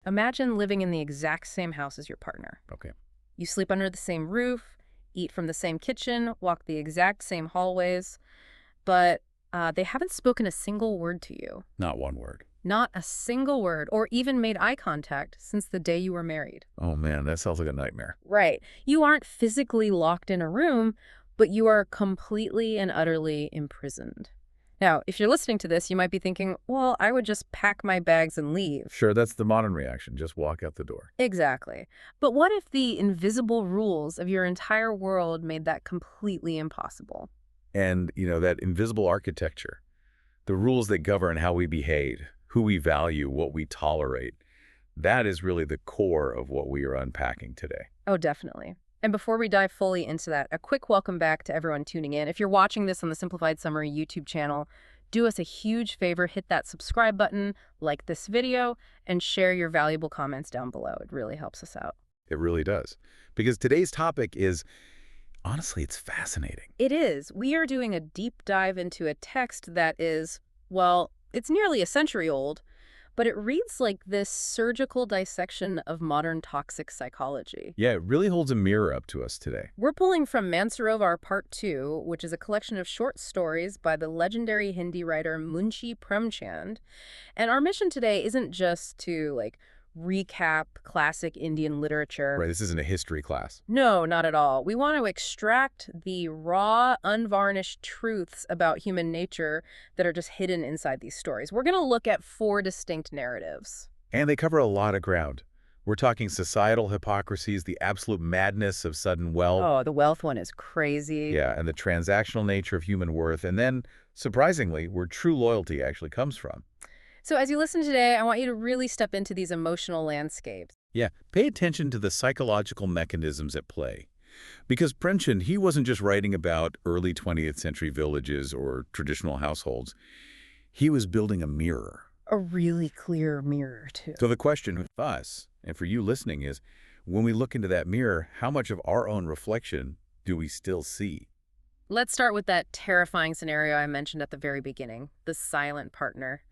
Imagine living in the exact same house as your partner. Okay. You sleep under the same roof, eat from the same kitchen, walk the exact same hallways, but they haven't spoken a single word to you. Not one word. Not a single word, or even made eye contact since the day you were married. Oh, man, that sounds like a nightmare. Right. You aren't physically locked in a room, but you are completely and utterly imprisoned. Now, if you're listening to this, you might be thinking, well, I would just pack my bags and leave. Sure, that's the modern reaction. Just walk out the door. Exactly. But what if the invisible rules of your entire world made that completely impossible? And, that invisible architecture, the rules that govern how we behave, who we value, what we tolerate, that is really the core of what we are unpacking today. Oh, definitely. And before we dive fully into that, a quick welcome back to everyone tuning in. If you're watching this on the Simplified Summary YouTube channel, do us a huge favor, hit that subscribe button, like this video, and share your valuable comments down below. It really helps us out. It really does. Because today's topic is, honestly, it's fascinating. It is. We are doing a deep dive into a text that is, well, it's nearly a century old, but it reads like this surgical dissection of modern toxic psychology. Yeah, it really holds a mirror up to us today. We're pulling from Mansarovar Part 2, which is a collection of short stories by the legendary Hindi writer Munshi Premchand. And our mission today isn't just to, recap classic Indian literature. Right, this isn't a history class. No, not at all. We want to extract the raw, unvarnished truths about human nature that are just hidden inside these stories. We're going to look at 4 distinct narratives. And they cover a lot of ground. We're talking societal hypocrisies, the absolute madness of sudden wealth. Oh, the wealth one is crazy. Yeah, and the transactional nature of human worth. And then, surprisingly, where true loyalty actually comes from. So as you listen today, I want you to really step into these emotional landscapes. Yeah, pay attention to the psychological mechanisms at play. Because Premchand, he wasn't just writing about early 20th century villages or traditional households. He was building a mirror. A really clear mirror, too. So the question for us, and for you listening, is when we look into that mirror, how much of our own reflection do we still see? Let's start with that terrifying scenario I mentioned at the very beginning, the silent partner.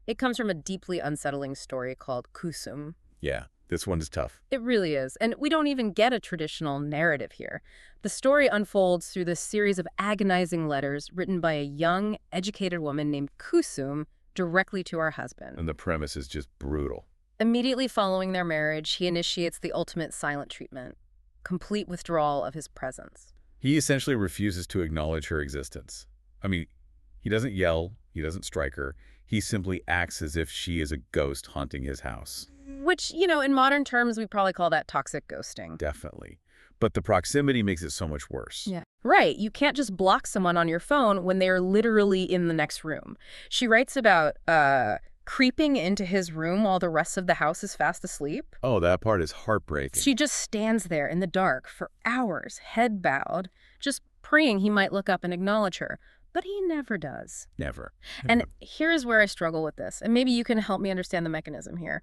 It comes from a deeply unsettling story called Kusum. Yeah, this one is tough. It really is. And we don't even get a traditional narrative here. The story unfolds through this series of agonizing letters written by a young, educated woman named Kusum directly to her husband. And the premise is just brutal. Immediately following their marriage, he initiates the ultimate silent treatment, complete withdrawal of his presence. He essentially refuses to acknowledge her existence. I mean, he doesn't yell, he doesn't strike her. He simply acts as if she is a ghost haunting his house. Which, in modern terms, we probably call that toxic ghosting. Definitely. But the proximity makes it so much worse. Yeah. Right. You can't just block someone on your phone when they're literally in the next room. She writes about creeping into his room while the rest of the house is fast asleep. Oh, that part is heartbreaking. She just stands there in the dark for hours, head bowed, just praying he might look up and acknowledge her. But he never does. Never. And here's where I struggle with this, and maybe you can help me understand the mechanism here.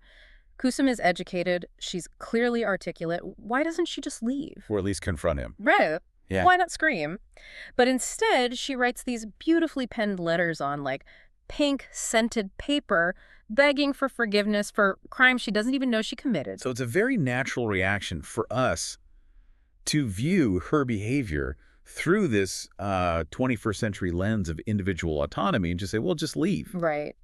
Kusum is educated. She's clearly articulate. Why doesn't she just leave? Or at least confront him. Right. Yeah. Why not scream? But instead, she writes these beautifully penned letters on, pink scented paper, begging for forgiveness for crimes she doesn't even know she committed. So it's a very natural reaction for us to view her behavior through this 21st century lens of individual autonomy and just say, well, just leave. Right.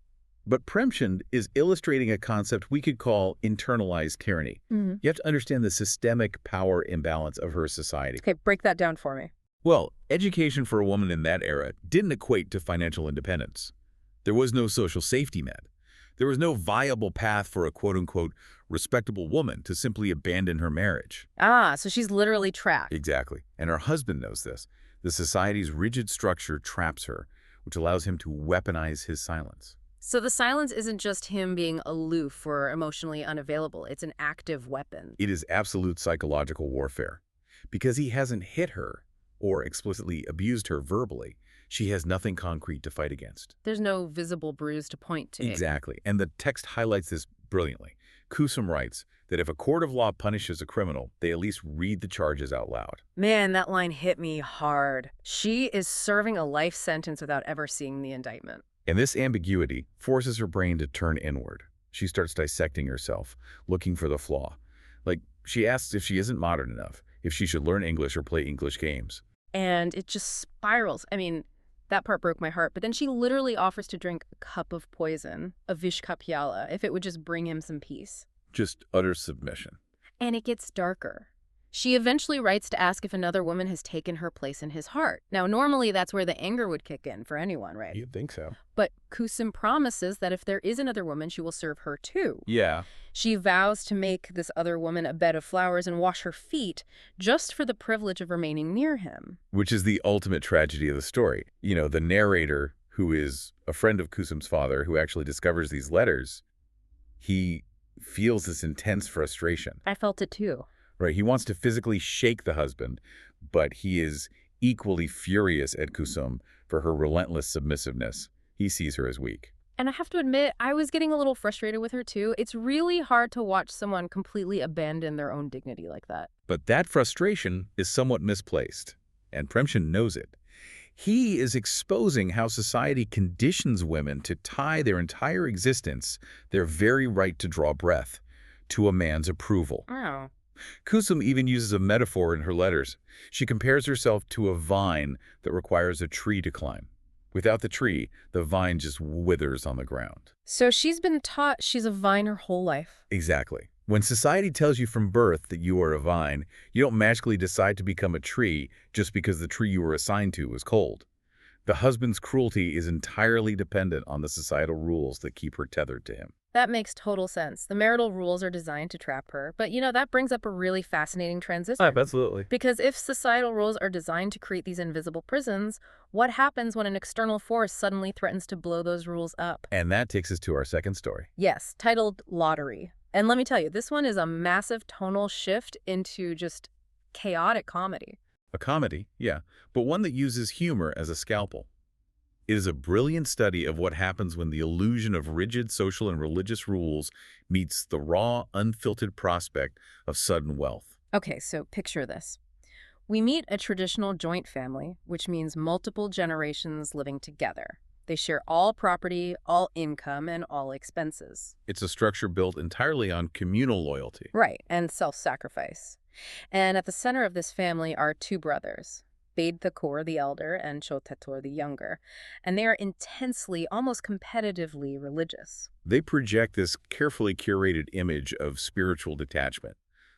But Premchand is illustrating a concept we could call internalized tyranny. Mm-hmm. You have to understand the systemic power imbalance of her society. Okay, break that down for me. Well, education for a woman in that era didn't equate to financial independence. There was no social safety net. There was no viable path for a quote-unquote respectable woman to simply abandon her marriage. Ah, so she's literally trapped. Exactly. And her husband knows this. The society's rigid structure traps her, which allows him to weaponize his silence. So the silence isn't just him being aloof or emotionally unavailable. It's an active weapon. It is absolute psychological warfare. Because he hasn't hit her or explicitly abused her verbally, she has nothing concrete to fight against. There's no visible bruise to point to. Exactly. And the text highlights this brilliantly. Kusum writes that if a court of law punishes a criminal, they at least read the charges out loud. Man, that line hit me hard. She is serving a life sentence without ever seeing the indictment. And this ambiguity forces her brain to turn inward. She starts dissecting herself, looking for the flaw. Like, she asks if she isn't modern enough, if she should learn English or play English games. And it just spirals. I mean, that part broke my heart. But then she literally offers to drink a cup of poison, a vish ka pyala, if it would just bring him some peace. Just utter submission. And it gets darker. She eventually writes to ask if another woman has taken her place in his heart. Now, normally that's where the anger would kick in for anyone, right? You'd think so. But Kusum promises that if there is another woman, she will serve her too. Yeah. She vows to make this other woman a bed of flowers and wash her feet just for the privilege of remaining near him. Which is the ultimate tragedy of the story. You know, the narrator, who is a friend of Kusum's father, who actually discovers these letters, he feels this intense frustration. I felt it too. Right, he wants to physically shake the husband, but he is equally furious at Kusum for her relentless submissiveness. He sees her as weak. And I have to admit, I was getting a little frustrated with her too. It's really hard to watch someone completely abandon their own dignity like that. But that frustration is somewhat misplaced, and Premchand knows it. He is exposing how society conditions women to tie their entire existence, their very right to draw breath, to a man's approval. Oh. Kusum even uses a metaphor in her letters. She compares herself to a vine that requires a tree to climb. Without the tree, the vine just withers on the ground. So she's been taught she's a vine her whole life. Exactly. When society tells you from birth that you are a vine, you don't magically decide to become a tree just because the tree you were assigned to was cold. The husband's cruelty is entirely dependent on the societal rules that keep her tethered to him. That makes total sense. The marital rules are designed to trap her. But, that brings up a really fascinating transition. Absolutely. Because if societal rules are designed to create these invisible prisons, what happens when an external force suddenly threatens to blow those rules up? And that takes us to our second story. Yes, titled Lottery. And let me tell you, this one is a massive tonal shift into just chaotic comedy. A comedy, yeah, but one that uses humor as a scalpel. It is a brilliant study of what happens when the illusion of rigid social and religious rules meets the raw, unfiltered prospect of sudden wealth. Okay, so picture this. We meet a traditional joint family, which means multiple generations living together. They share all property, all income, and all expenses. It's a structure built entirely on communal loyalty. Right, and self-sacrifice. And at the center of this family are two brothers, Bade Thakur the elder and Chotatur the younger, and they are intensely, almost competitively religious. They project this carefully curated image of spiritual detachment,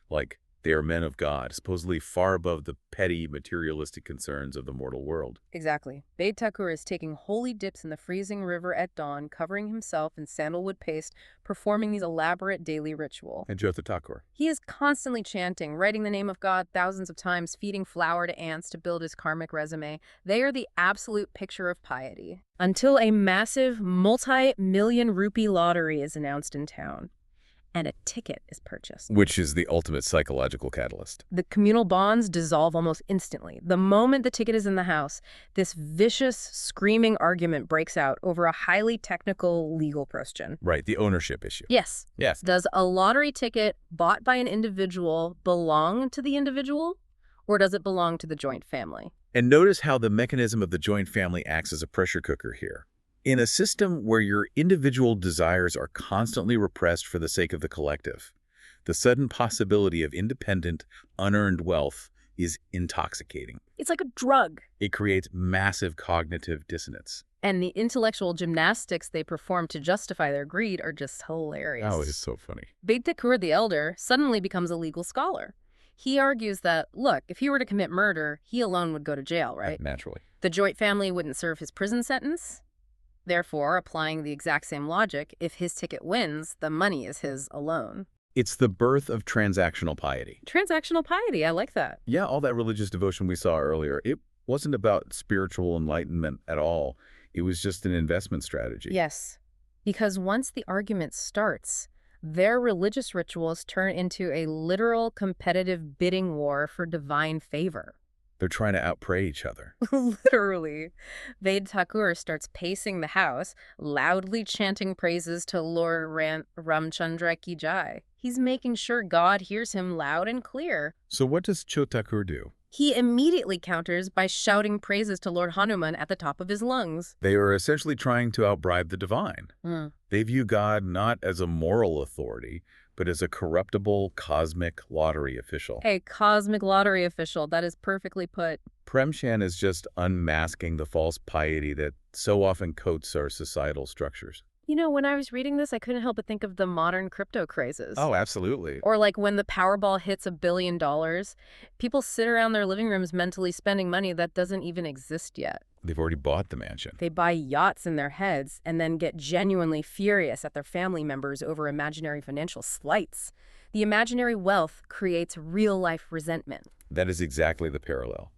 like they are men of God, supposedly far above the petty materialistic concerns of the mortal world. Exactly. Bade Thakur is taking holy dips in the freezing river at dawn, covering himself in sandalwood paste, performing these elaborate daily ritual. And Chotatur. He is constantly chanting, writing the name of God thousands of times, feeding flour to ants to build his karmic resume. They are the absolute picture of piety. Until a massive multi-million rupee lottery is announced in town, and a ticket is purchased. Which is the ultimate psychological catalyst. The communal bonds dissolve almost instantly. The moment the ticket is in the house, this vicious, screaming argument breaks out over a highly technical legal question. Right, the ownership issue. Yes. Yes. Does a lottery ticket bought by an individual belong to the individual, or does it belong to the joint family? And notice how the mechanism of the joint family acts as a pressure cooker here. In a system where your individual desires are constantly repressed for the sake of the collective, the sudden possibility of independent, unearned wealth is intoxicating. It's like a drug. It creates massive cognitive dissonance. And the intellectual gymnastics they perform to justify their greed are just hilarious. Oh, it's so funny. Bade Thakur the elder suddenly becomes a legal scholar. He argues that, look, if he were to commit murder, he alone would go to jail, right? Naturally. The joint family wouldn't serve his prison sentence. Therefore, applying the exact same logic, if his ticket wins, the money is his alone. It's the birth of transactional piety. Transactional piety, I like that. Yeah, all that religious devotion we saw earlier, it wasn't about spiritual enlightenment at all. It was just an investment strategy. Yes, because once the argument starts, their religious rituals turn into a literal competitive bidding war for divine favor. They're trying to outpray each other. Literally. Bade Thakur starts pacing the house, loudly chanting praises to Lord Ramchandra Ki Jai. He's making sure God hears him loud and clear. So what does Chotakur do? He immediately counters by shouting praises to Lord Hanuman at the top of his lungs. They are essentially trying to outbribe the divine. Hmm. They view God not as a moral authority, but as a corruptible cosmic lottery official. A cosmic lottery official, that is perfectly put. Premchand is just unmasking the false piety that so often coats our societal structures. You know, when I was reading this, I couldn't help but think of the modern crypto crazes. Oh, absolutely. Or like when the Powerball hits $1 billion, people sit around their living rooms mentally spending money that doesn't even exist yet. They've already bought the mansion. They buy yachts in their heads and then get genuinely furious at their family members over imaginary financial slights. The imaginary wealth creates real-life resentment. That is exactly the parallel.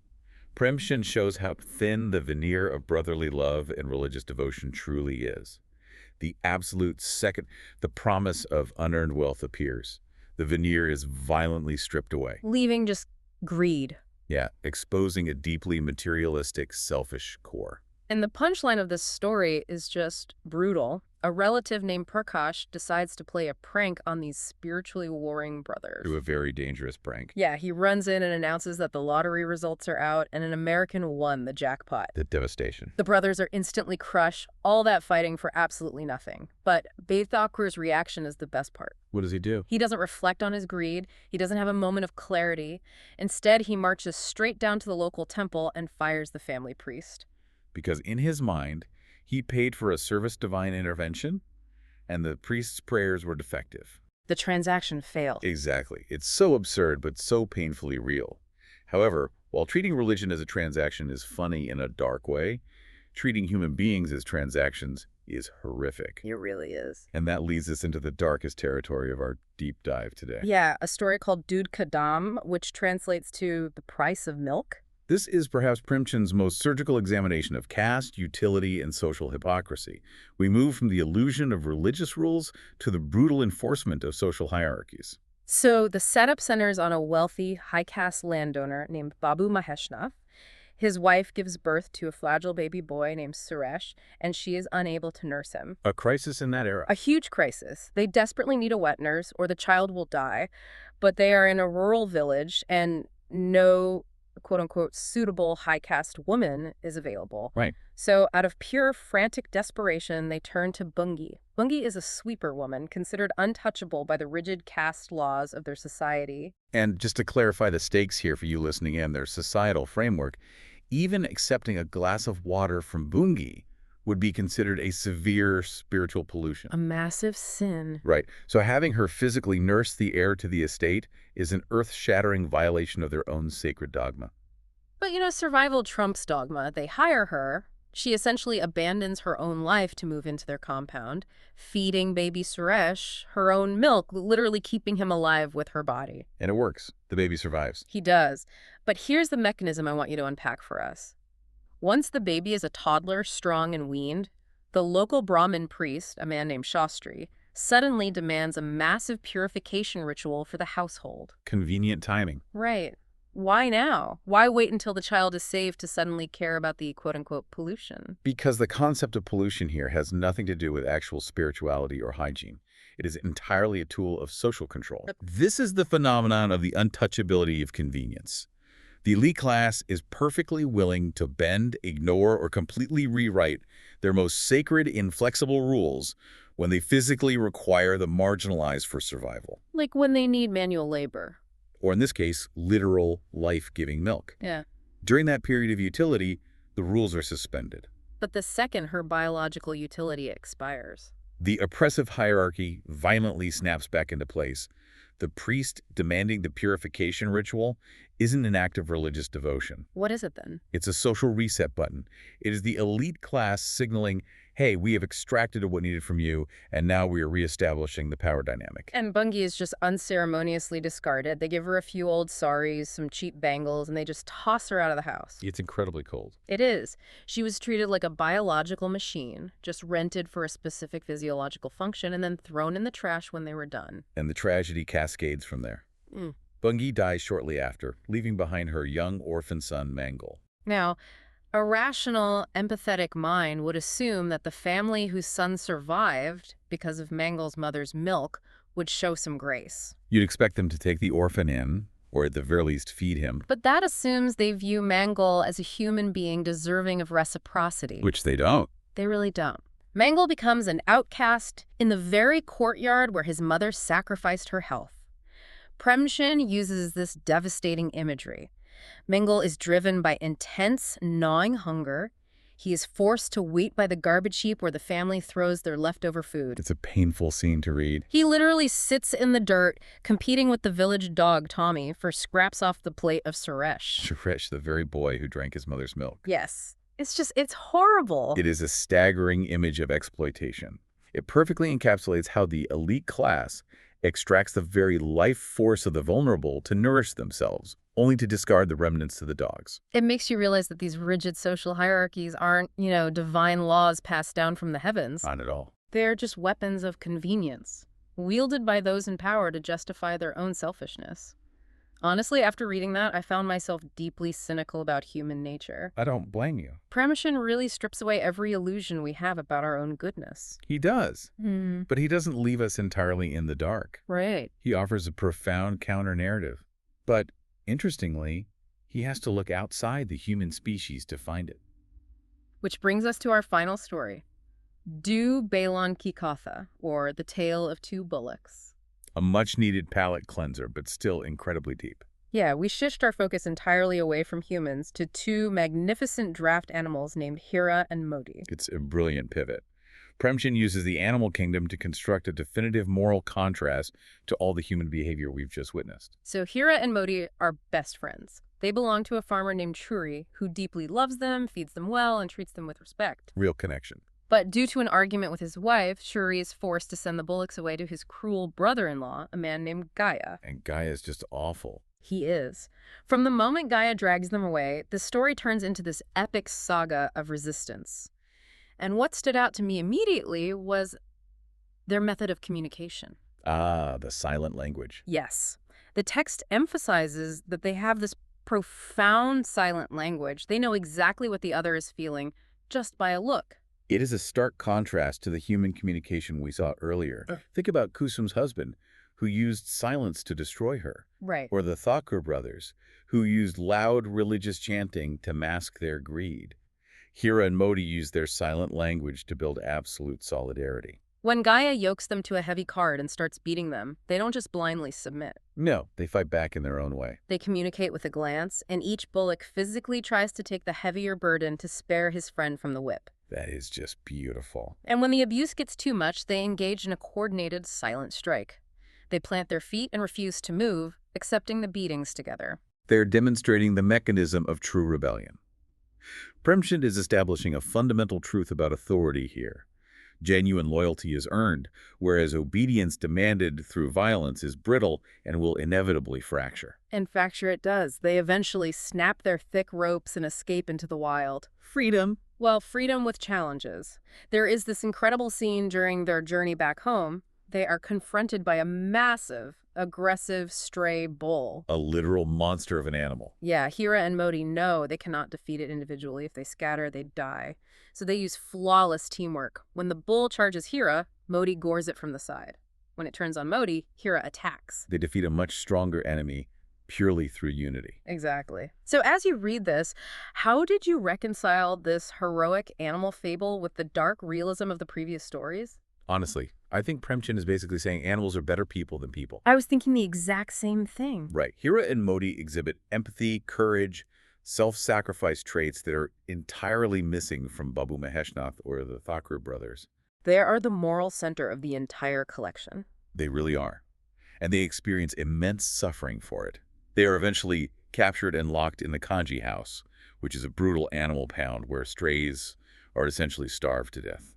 Premchand shows how thin the veneer of brotherly love and religious devotion truly is. The absolute second the promise of unearned wealth appears, the veneer is violently stripped away. Leaving just greed. Yeah, exposing a deeply materialistic, selfish core. And the punchline of this story is just brutal. A relative named Prakash decides to play a prank on these spiritually warring brothers. Do a very dangerous prank. Yeah, he runs in and announces that the lottery results are out and an American won the jackpot. The devastation. The brothers are instantly crushed, all that fighting for absolutely nothing. But Beth Thakur's reaction is the best part. What does he do? He doesn't reflect on his greed. He doesn't have a moment of clarity. Instead, he marches straight down to the local temple and fires the family priest. Because in his mind, he paid for a service divine intervention, and the priest's prayers were defective. The transaction failed. Exactly. It's so absurd, but so painfully real. However, while treating religion as a transaction is funny in a dark way, treating human beings as transactions is horrific. It really is. And that leads us into the darkest territory of our deep dive today. Yeah, a story called Doodh Ka Daam, which translates to the price of milk. This is perhaps Premchand's most surgical examination of caste, utility, and social hypocrisy. We move from the illusion of religious rules to the brutal enforcement of social hierarchies. So the setup centers on a wealthy, high-caste landowner named Babu Maheshnath. His wife gives birth to a fragile baby boy named Suresh, and she is unable to nurse him. A crisis in that era. A huge crisis. They desperately need a wet nurse or the child will die, but they are in a rural village and no quote-unquote suitable high-caste woman is available. Right. So out of pure frantic desperation, they turn to Bungi. Bungi is a sweeper woman, considered untouchable by the rigid caste laws of their society. And just to clarify the stakes here for you listening in, their societal framework, even accepting a glass of water from Bungi would be considered a severe spiritual pollution. A massive sin. Right. So having her physically nurse the heir to the estate is an earth-shattering violation of their own sacred dogma. But, you know, survival trumps dogma. They hire her. She essentially abandons her own life to move into their compound, feeding baby Suresh her own milk, literally keeping him alive with her body. And it works. The baby survives. He does. But here's the mechanism I want you to unpack for us. Once the baby is a toddler, strong and weaned, the local Brahmin priest, a man named Shastri, suddenly demands a massive purification ritual for the household. Convenient timing. Right. Why now? Why wait until the child is saved to suddenly care about the quote-unquote pollution? Because the concept of pollution here has nothing to do with actual spirituality or hygiene. It is entirely a tool of social control. This is the phenomenon of the untouchability of convenience. The elite class is perfectly willing to bend, ignore, or completely rewrite their most sacred, inflexible rules when they physically require the marginalized for survival. Like when they need manual labor. Or in this case, literal, life-giving milk. Yeah. During that period of utility, the rules are suspended. But the second her biological utility expires. The oppressive hierarchy violently snaps back into place. The priest demanding the purification ritual isn't an act of religious devotion. What is it then? It's a social reset button. It is the elite class signaling, hey, we have extracted what needed from you, and now we are reestablishing the power dynamic. And Bungi is just unceremoniously discarded. They give her a few old saris, some cheap bangles, and they just toss her out of the house. It's incredibly cold. It is. She was treated like a biological machine, just rented for a specific physiological function and then thrown in the trash when they were done. And the tragedy cascades from there. Mm. Bungi dies shortly after, leaving behind her young orphan son, Mangal. Now, a rational, empathetic mind would assume that the family whose son survived because of Mangal's mother's milk would show some grace. You'd expect them to take the orphan in, or at the very least feed him. But that assumes they view Mangal as a human being deserving of reciprocity. Which they don't. They really don't. Mangal becomes an outcast in the very courtyard where his mother sacrificed her health. Premchand uses this devastating imagery. Mangal is driven by intense, gnawing hunger. He is forced to wait by the garbage heap where the family throws their leftover food. It's a painful scene to read. He literally sits in the dirt, competing with the village dog Tommy for scraps off the plate of Suresh. Suresh, the very boy who drank his mother's milk. Yes. It's horrible. It is a staggering image of exploitation. It perfectly encapsulates how the elite class extracts the very life force of the vulnerable to nourish themselves, only to discard the remnants to the dogs. It makes you realize that these rigid social hierarchies aren't, divine laws passed down from the heavens. Not at all. They're just weapons of convenience, wielded by those in power to justify their own selfishness. Honestly, after reading that, I found myself deeply cynical about human nature. I don't blame you. Premchand really strips away every illusion we have about our own goodness. He does. But he doesn't leave us entirely in the dark. Right. He offers a profound counter-narrative. But, interestingly, he has to look outside the human species to find it. Which brings us to our final story. Doodh Ki Katha, or The Tale of Two Bullocks. A much-needed palate cleanser, but still incredibly deep. Yeah, we shifted our focus entirely away from humans to two magnificent draft animals named Hira and Modi. It's a brilliant pivot. Premchand uses the animal kingdom to construct a definitive moral contrast to all the human behavior we've just witnessed. So Hira and Modi are best friends. They belong to a farmer named Churi, who deeply loves them, feeds them well, and treats them with respect. Real connection. But due to an argument with his wife, Shuri is forced to send the bullocks away to his cruel brother-in-law, a man named Gaia. And Gaia is just awful. He is. From the moment Gaia drags them away, the story turns into this epic saga of resistance. And what stood out to me immediately was their method of communication. Ah, the silent language. Yes. The text emphasizes that they have this profound silent language. They know exactly what the other is feeling just by a look. It is a stark contrast to the human communication we saw earlier. Think about Kusum's husband, who used silence to destroy her. Right. Or the Thakur brothers, who used loud religious chanting to mask their greed. Hira and Modi used their silent language to build absolute solidarity. When Gaia yokes them to a heavy cart and starts beating them, they don't just blindly submit. No, they fight back in their own way. They communicate with a glance, and each bullock physically tries to take the heavier burden to spare his friend from the whip. That is just beautiful. And when the abuse gets too much, they engage in a coordinated, silent strike. They plant their feet and refuse to move, accepting the beatings together. They're demonstrating the mechanism of true rebellion. Premchand is establishing a fundamental truth about authority here. Genuine loyalty is earned, whereas obedience demanded through violence is brittle and will inevitably fracture. And fracture it does. They eventually snap their thick ropes and escape into the wild. Freedom. Well, freedom with challenges. There is this incredible scene during their journey back home. They are confronted by a massive, aggressive stray bull. A literal monster of an animal. Yeah, Hira and Modi know they cannot defeat it individually. If they scatter, they die. So they use flawless teamwork. When the bull charges Hira, Modi gores it from the side. When it turns on Modi, Hira attacks. They defeat a much stronger enemy purely through unity. Exactly. So as you read this, how did you reconcile this heroic animal fable with the dark realism of the previous stories? Honestly, I think Premchand is basically saying animals are better people than people. I was thinking the exact same thing. Right. Hira and Modi exhibit empathy, courage, self-sacrifice traits that are entirely missing from Babu Maheshnath or the Thakur brothers. They are the moral center of the entire collection. They really are. And they experience immense suffering for it. They are eventually captured and locked in the Kanji house, which is a brutal animal pound where strays are essentially starved to death.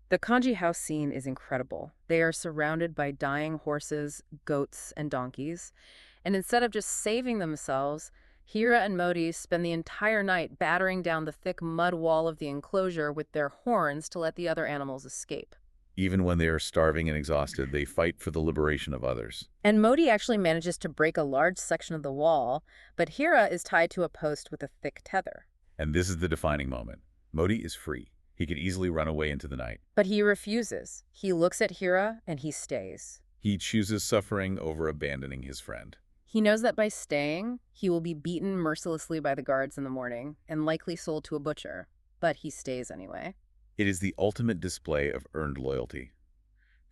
The Kanji house scene is incredible. They are surrounded by dying horses, goats, and donkeys. And instead of just saving themselves, Hira and Modi spend the entire night battering down the thick mud wall of the enclosure with their horns to let the other animals escape. Even when they are starving and exhausted, they fight for the liberation of others. And Modi actually manages to break a large section of the wall, but Hira is tied to a post with a thick tether. And this is the defining moment. Modi is free. He could easily run away into the night. But he refuses. He looks at Hira and he stays. He chooses suffering over abandoning his friend. He knows that by staying, he will be beaten mercilessly by the guards in the morning and likely sold to a butcher. But he stays anyway. It is the ultimate display of earned loyalty.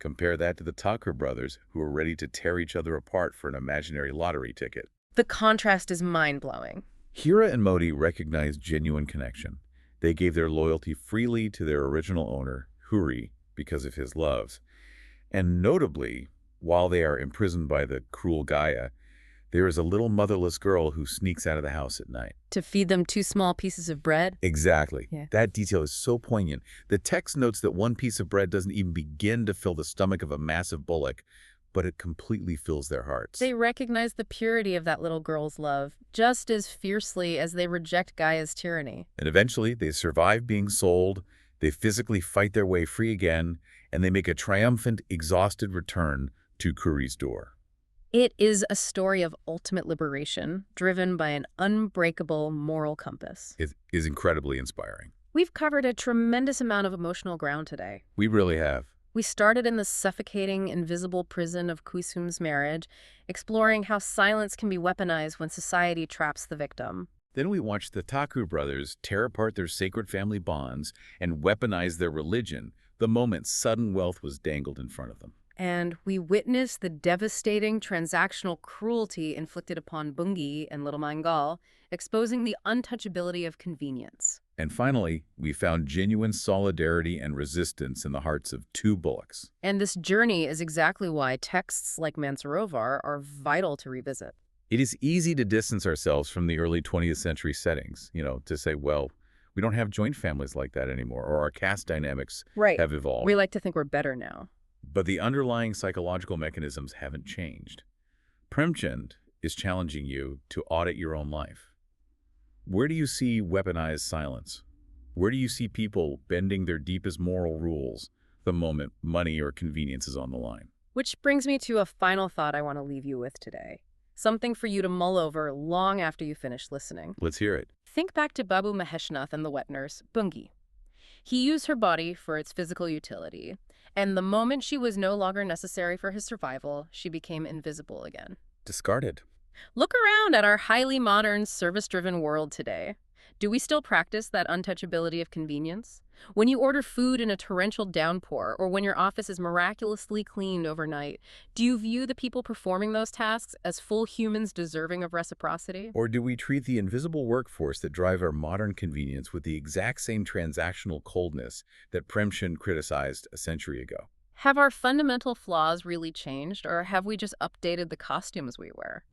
Compare that to the Tucker brothers, who are ready to tear each other apart for an imaginary lottery ticket. The contrast is mind-blowing. Hira and Modi recognized genuine connection. They gave their loyalty freely to their original owner, Huri, because of his loves. And notably, while they are imprisoned by the cruel Gaia, there is a little motherless girl who sneaks out of the house at night. To feed them 2 small pieces of bread? Exactly. Yeah. That detail is so poignant. The text notes that one piece of bread doesn't even begin to fill the stomach of a massive bullock, but it completely fills their hearts. They recognize the purity of that little girl's love, just as fiercely as they reject Gaia's tyranny. And eventually, they survive being sold, they physically fight their way free again, and they make a triumphant, exhausted return to Kuri's door. It is a story of ultimate liberation, driven by an unbreakable moral compass. It is incredibly inspiring. We've covered a tremendous amount of emotional ground today. We really have. We started in the suffocating, invisible prison of Kusum's marriage, exploring how silence can be weaponized when society traps the victim. Then we watched the Thakur brothers tear apart their sacred family bonds and weaponize their religion the moment sudden wealth was dangled in front of them. And we witnessed the devastating transactional cruelty inflicted upon Bungi and Little Mangal, exposing the untouchability of convenience. And finally, we found genuine solidarity and resistance in the hearts of 2 bullocks. And this journey is exactly why texts like Mansarovar are vital to revisit. It is easy to distance ourselves from the early 20th century settings, to say, well, we don't have joint families like that anymore, or our caste dynamics have evolved. We like to think we're better now. But the underlying psychological mechanisms haven't changed. Premchand is challenging you to audit your own life. Where do you see weaponized silence? Where do you see people bending their deepest moral rules the moment money or convenience is on the line? Which brings me to a final thought I want to leave you with today. Something for you to mull over long after you finish listening. Let's hear it. Think back to Babu Maheshnath and the wet nurse, Bungi. He used her body for its physical utility, and the moment she was no longer necessary for his survival, she became invisible again. Discarded. Look around at our highly modern, service-driven world today. Do we still practice that untouchability of convenience? When you order food in a torrential downpour, or when your office is miraculously cleaned overnight, do you view the people performing those tasks as full humans deserving of reciprocity? Or do we treat the invisible workforce that drive our modern convenience with the exact same transactional coldness that Premchand criticized a century ago? Have our fundamental flaws really changed, or have we just updated the costumes we wear?